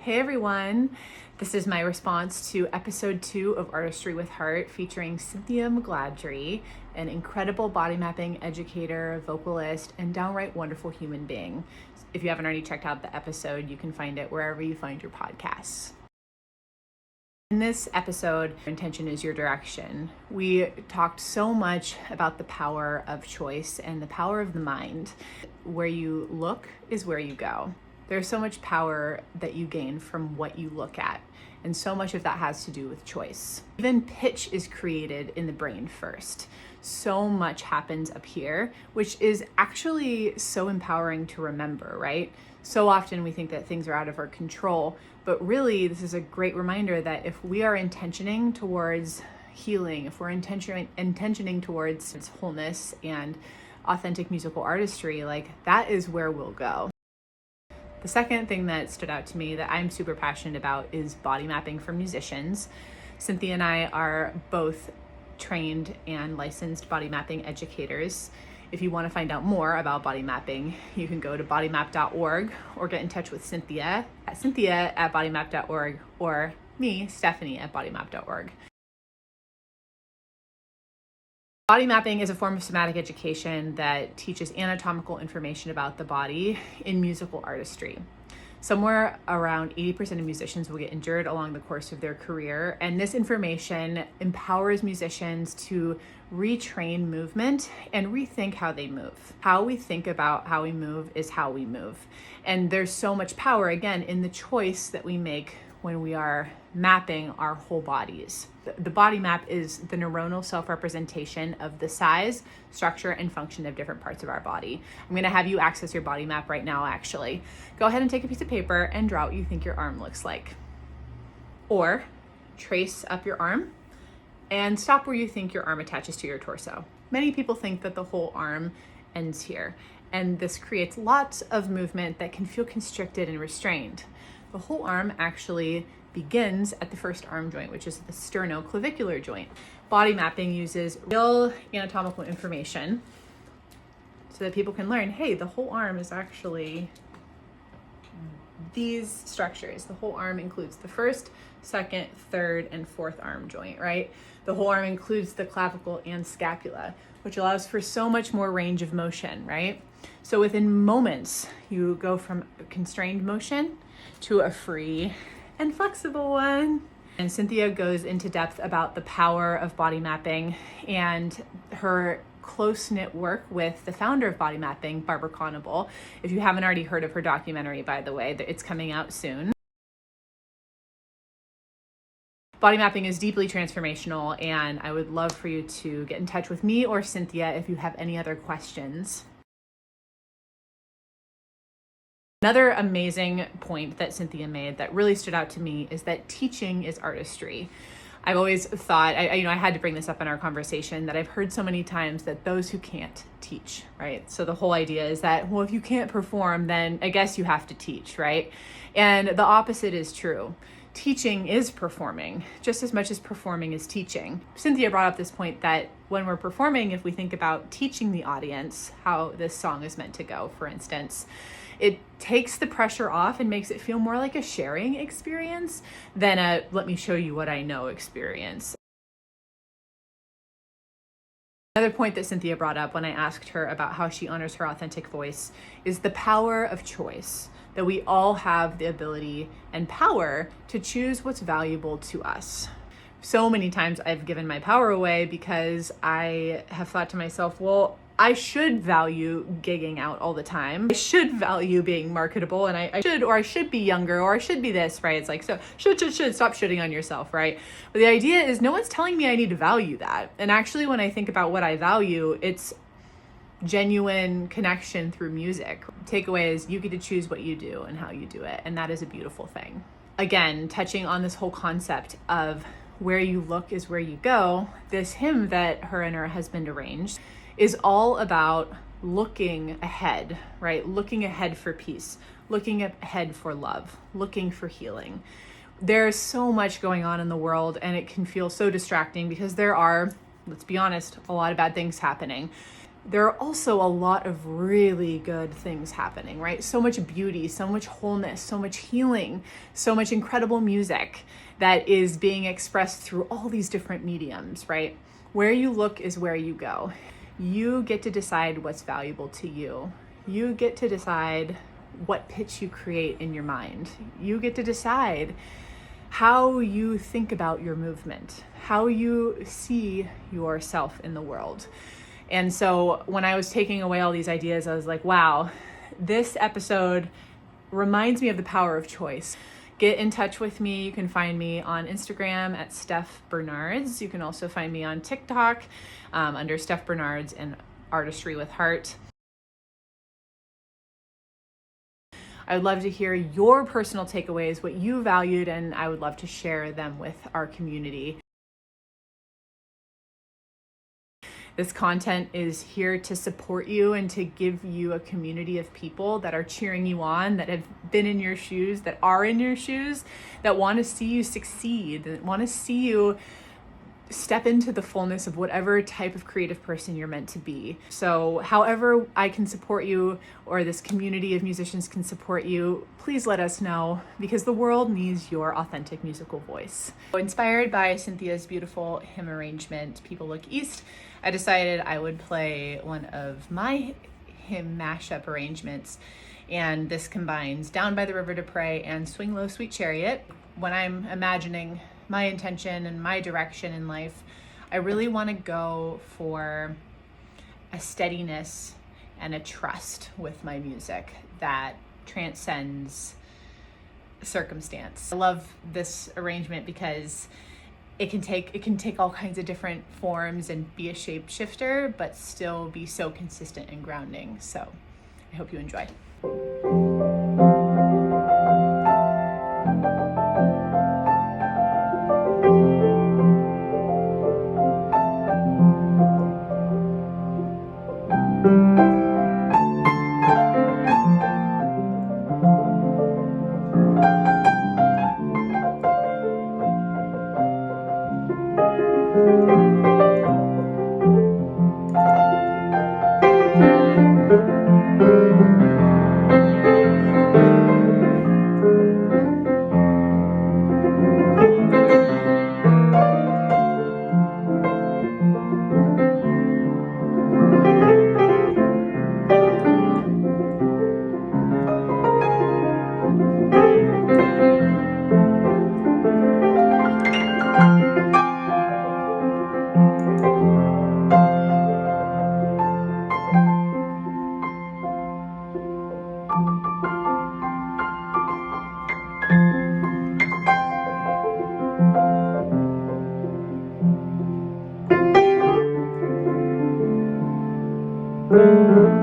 Hey everyone, this is my response to episode 2 of Artistry with Heart featuring Cynthia McGladrey, an incredible body mapping educator, vocalist, and downright wonderful human being. If you haven't already checked out the episode, you can find it wherever you find your podcasts. In this episode, Intention is Your Direction, we talked so much about the power of choice and the power of the mind. Where you look is where you go. There's so much power that you gain from what you look at, and so much of that has to do with choice. Even pitch is created in the brain first. So much happens up here, which is actually so empowering to remember, right? So often we think that things are out of our control, but really this is a great reminder that if we are intentioning towards healing, if we're intentioning towards wholeness and authentic musical artistry, like that is where we'll go. The second thing that stood out to me that I'm super passionate about is body mapping for musicians. Cynthia and I are both trained and licensed body mapping educators. If you want to find out more about body mapping, you can go to bodymap.org or get in touch with Cynthia at bodymap.org or me, Stephanie, at bodymap.org. Body mapping is a form of somatic education that teaches anatomical information about the body in musical artistry. Somewhere around 80% of musicians will get injured along the course of their career, and this information empowers musicians to retrain movement and rethink how they move. How we think about how we move is how we move. And there's so much power, again, in the choice that we make when we are mapping our whole bodies. The body map is the neuronal self-representation of the size, structure, and function of different parts of our body. I'm gonna have you access your body map right now, actually. Go ahead and take a piece of paper and draw what you think your arm looks like. Or trace up your arm and stop where you think your arm attaches to your torso. Many people think that the whole arm ends here, and this creates lots of movement that can feel constricted and restrained. The whole arm actually begins at the first arm joint, which is the sternoclavicular joint. Body mapping uses real anatomical information so that people can learn, hey, the whole arm is actually these structures. The whole arm includes the first, second, third, and fourth arm joint, right? The whole arm includes the clavicle and scapula, which allows for so much more range of motion, right? So within moments, you go from a constrained motion to a free and flexible one. And Cynthia goes into depth about the power of body mapping and her close-knit work with the founder of body mapping, Barbara Conable. If you haven't already heard of her documentary, by the way, it's coming out soon. Body mapping is deeply transformational, and I would love for you to get in touch with me or Cynthia if you have any other questions. Another amazing point that Cynthia made that really stood out to me is that teaching is artistry. I've always thought, I had to bring this up in our conversation, that I've heard so many times that those who can't teach, right? So the whole idea is that, well, if you can't perform, then I guess you have to teach, right? And the opposite is true. Teaching is performing, just as much as performing is teaching. Cynthia brought up this point that when we're performing, if we think about teaching the audience how this song is meant to go, for instance, it takes the pressure off and makes it feel more like a sharing experience than a let me show you what I know experience. Another point that Cynthia brought up when I asked her about how she honors her authentic voice is the power of choice, that we all have the ability and power to choose what's valuable to us. So many times I've given my power away because I have thought to myself, well, I should value gigging out all the time. I should value being marketable, and I should be younger, or I should be this, right? It's like, so should, stop shitting on yourself, right? But the idea is no one's telling me I need to value that. And actually, when I think about what I value, it's genuine connection through music. Takeaway is you get to choose what you do and how you do it. And that is a beautiful thing. Again, touching on this whole concept of where you look is where you go, this hymn that her and her husband arranged is all about looking ahead, right? Looking ahead for peace, looking ahead for love, looking for healing. There's so much going on in the world, and it can feel so distracting because there are, let's be honest, a lot of bad things happening. there are also a lot of really good things happening, right? So much beauty, so much wholeness, so much healing, so much incredible music that is being expressed through all these different mediums, right? Where you look is where you go. You get to decide what's valuable to you. You get to decide what pitch you create in your mind. You get to decide how you think about your movement, how you see yourself in the world. And so when I was taking away all these ideas, I was like, wow, this episode reminds me of the power of choice. Get in touch with me. You can find me on Instagram at Steph Bernards. You can also find me on TikTok under Steph Bernards and Artistry with Heart. I would love to hear your personal takeaways, what you valued, and I would love to share them with our community. This content is here to support you and to give you a community of people that are cheering you on, that have been in your shoes, that are in your shoes, that want to see you succeed, that want to see you step into the fullness of whatever type of creative person you're meant to be. So however I can support you, or this community of musicians can support you, please let us know, because the world needs your authentic musical voice. So inspired by Cynthia's beautiful hymn arrangement, People Look East, I decided I would play one of my hymn mashup arrangements, and this combines Down by the River to Pray and Swing Low, Sweet Chariot. When I'm imagining my intention and my direction in life, I really want to go for a steadiness and a trust with my music that transcends circumstance. I love this arrangement because it can take all kinds of different forms and be a shapeshifter, but still be so consistent and grounding. So I hope you enjoy. Mm-hmm.